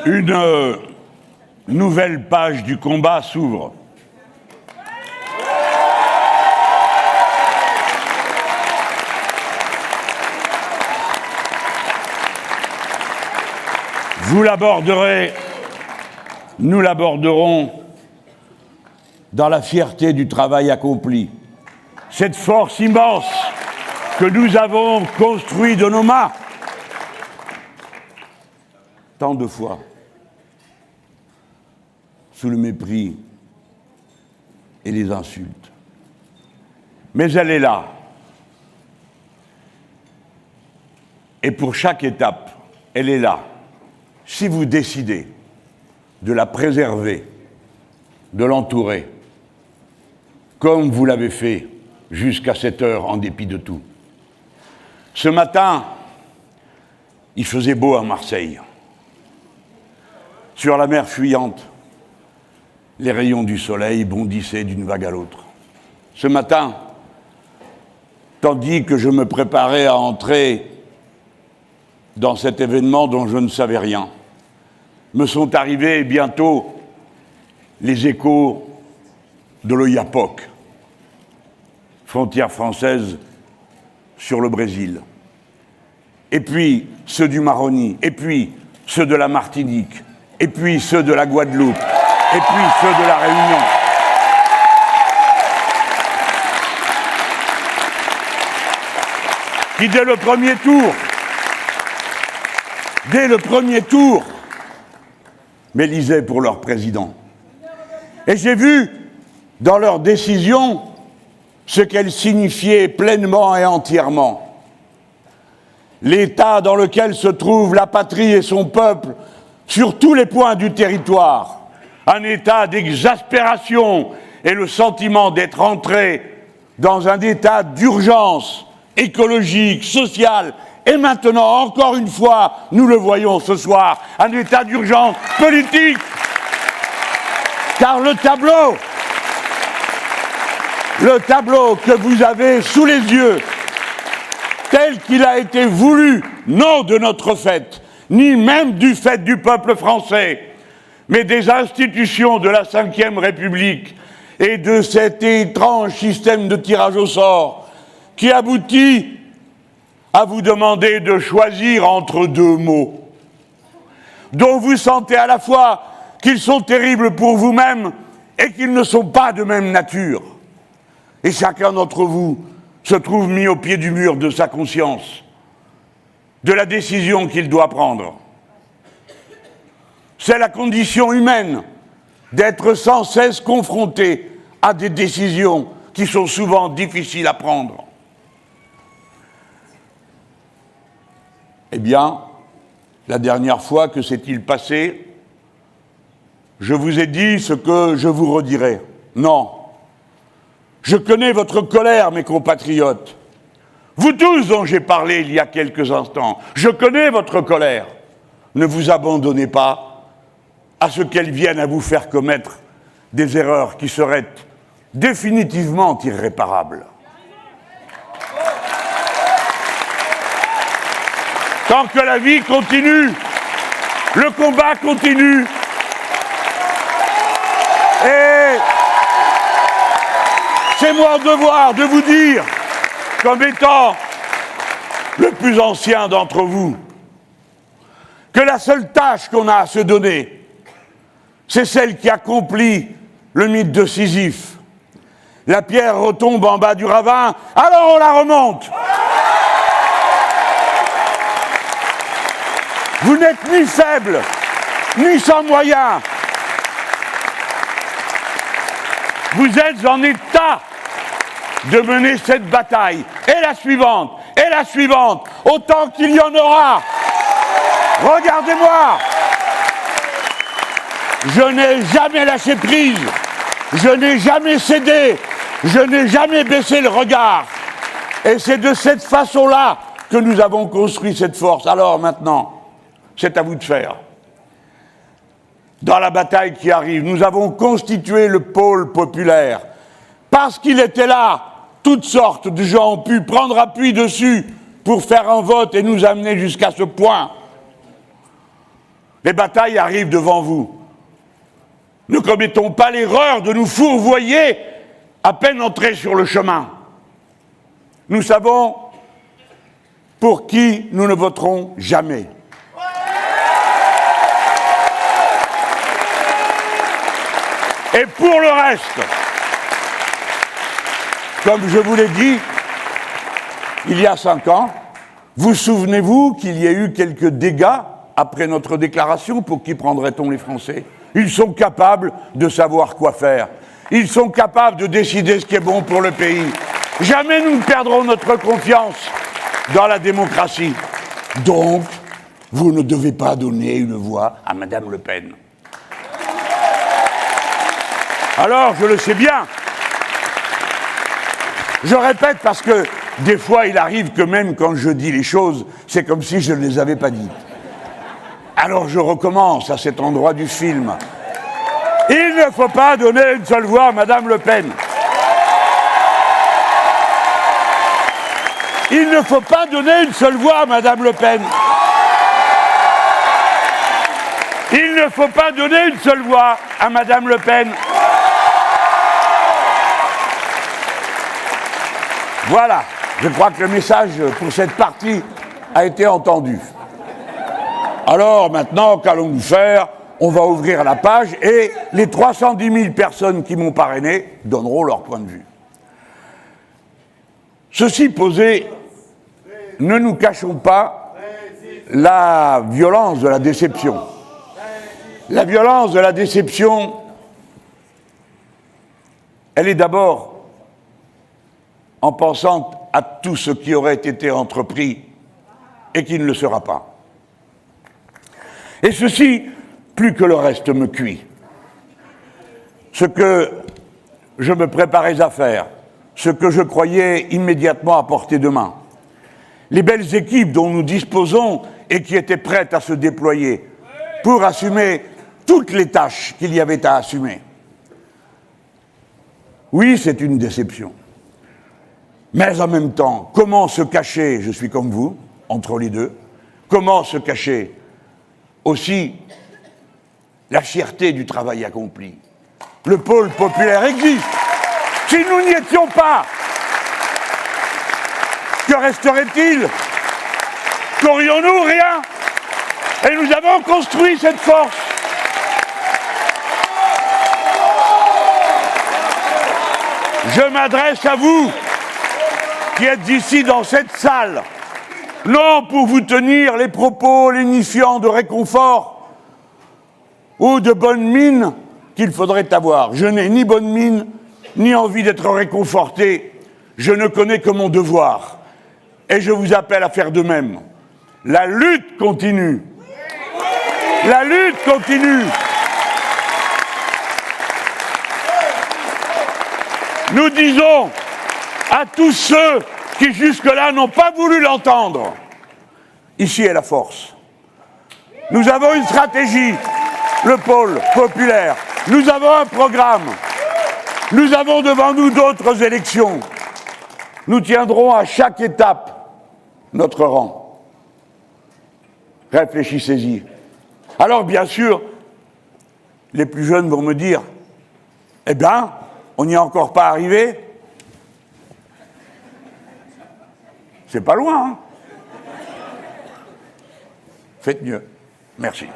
Une nouvelle page du combat s'ouvre. Vous l'aborderez, nous l'aborderons dans la fierté du travail accompli. Cette force immense que nous avons construite de nos mains, tant de fois, sous le mépris et les insultes. Mais elle est là. Et pour chaque étape, elle est là. Si vous décidez de la préserver, de l'entourer, comme vous l'avez fait jusqu'à cette heure en dépit de tout. Ce matin, il faisait beau à Marseille. Sur la mer fuyante, les rayons du soleil bondissaient d'une vague à l'autre. Ce matin, tandis que je me préparais à entrer dans cet événement dont je ne savais rien, me sont arrivés bientôt les échos de l'Oyapock, frontière française sur le Brésil, et puis ceux du Maroni, et puis ceux de la Martinique, et puis ceux de la Guadeloupe, et puis ceux de la Réunion. Qui dès le premier tour, m'élisaient pour leur président. Et j'ai vu dans leur décision ce qu'elle signifiait pleinement et entièrement. L'état dans lequel se trouve la patrie et son peuple sur tous les points du territoire, un état d'exaspération et le sentiment d'être entré dans un état d'urgence écologique, sociale, et maintenant, encore une fois, nous le voyons ce soir, un état d'urgence politique. Car le tableau que vous avez sous les yeux, tel qu'il a été voulu, non de notre fait, ni même du fait du peuple français, mais des institutions de la Ve République et de cet étrange système de tirage au sort qui aboutit à vous demander de choisir entre deux mots, dont vous sentez à la fois qu'ils sont terribles pour vous-même et qu'ils ne sont pas de même nature. Et chacun d'entre vous se trouve mis au pied du mur de sa conscience, de la décision qu'il doit prendre. C'est la condition humaine d'être sans cesse confronté à des décisions qui sont souvent difficiles à prendre. Eh bien, la dernière fois, que s'est-il passé? Je vous ai dit ce que je vous redirai. Non. Je connais votre colère, mes compatriotes. Vous tous dont j'ai parlé il y a quelques instants, je connais votre colère. Ne vous abandonnez pas à ce qu'elle vienne à vous faire commettre des erreurs qui seraient définitivement irréparables. Tant que la vie continue, le combat continue. Et c'est mon devoir de vous dire, comme étant le plus ancien d'entre vous, que la seule tâche qu'on a à se donner, c'est celle qui accomplit le mythe de Sisyphe. La pierre retombe en bas du ravin, alors on la remonte. Vous n'êtes ni faible, ni sans moyens. Vous êtes en état de mener cette bataille, et la suivante, autant qu'il y en aura. Regardez-moi. Je n'ai jamais lâché prise, je n'ai jamais cédé, je n'ai jamais baissé le regard. Et c'est de cette façon-là que nous avons construit cette force. Alors maintenant, c'est à vous de faire. Dans la bataille qui arrive, nous avons constitué le pôle populaire. Parce qu'il était là, toutes sortes de gens ont pu prendre appui dessus pour faire un vote et nous amener jusqu'à ce point. Les batailles arrivent devant vous. Ne commettons pas l'erreur de nous fourvoyer à peine entrés sur le chemin. Nous savons pour qui nous ne voterons jamais. Et pour le reste, comme je vous l'ai dit, il y a 5 ans, vous souvenez-vous qu'il y a eu quelques dégâts après notre déclaration? Pour qui prendrait-on les Français? Ils sont capables de savoir quoi faire. Ils sont capables de décider ce qui est bon pour le pays. Jamais nous ne perdrons notre confiance dans la démocratie. Donc, vous ne devez pas donner une voix à Madame Le Pen. Alors, je le sais bien. Je répète parce que des fois, il arrive que même quand je dis les choses, c'est comme si je ne les avais pas dites. Alors je recommence à cet endroit du film. Il ne faut pas donner une seule voix à Madame Le Pen. Il ne faut pas donner une seule voix à Madame Le Pen. Il ne faut pas donner une seule voix à Madame Le Pen. Voilà, je crois que le message pour cette partie a été entendu. Alors maintenant, qu'allons-nous faire? On va ouvrir la page et les 310 000 personnes qui m'ont parrainé donneront leur point de vue. Ceci posé, ne nous cachons pas la violence de la déception. La violence de la déception, elle est d'abord en pensant à tout ce qui aurait été entrepris et qui ne le sera pas. Et ceci, plus que le reste, me cuit. Ce que je me préparais à faire, ce que je croyais immédiatement à portée de main, les belles équipes dont nous disposons et qui étaient prêtes à se déployer pour assumer toutes les tâches qu'il y avait à assumer. Oui, c'est une déception. Mais en même temps, comment se cacher, je suis comme vous, entre les deux, comment se cacher aussi la fierté du travail accompli? Le pôle populaire existe. Si nous n'y étions pas, que resterait-il? Qu'aurions-nous? Rien. Et nous avons construit cette force. Je m'adresse à vous, qui êtes ici dans cette salle, non pour vous tenir les propos lénifiants de réconfort ou de bonne mine qu'il faudrait avoir. Je n'ai ni bonne mine, ni envie d'être réconforté. Je ne connais que mon devoir. Et je vous appelle à faire de même. La lutte continue. La lutte continue. Nous disons à tous ceux qui jusque-là n'ont pas voulu l'entendre, ici est la force. Nous avons une stratégie, le pôle populaire. Nous avons un programme. Nous avons devant nous d'autres élections. Nous tiendrons à chaque étape notre rang. Réfléchissez-y. Alors, bien sûr, les plus jeunes vont me dire, eh bien, on n'y est encore pas arrivé. C'est pas loin, hein? Faites mieux. Merci.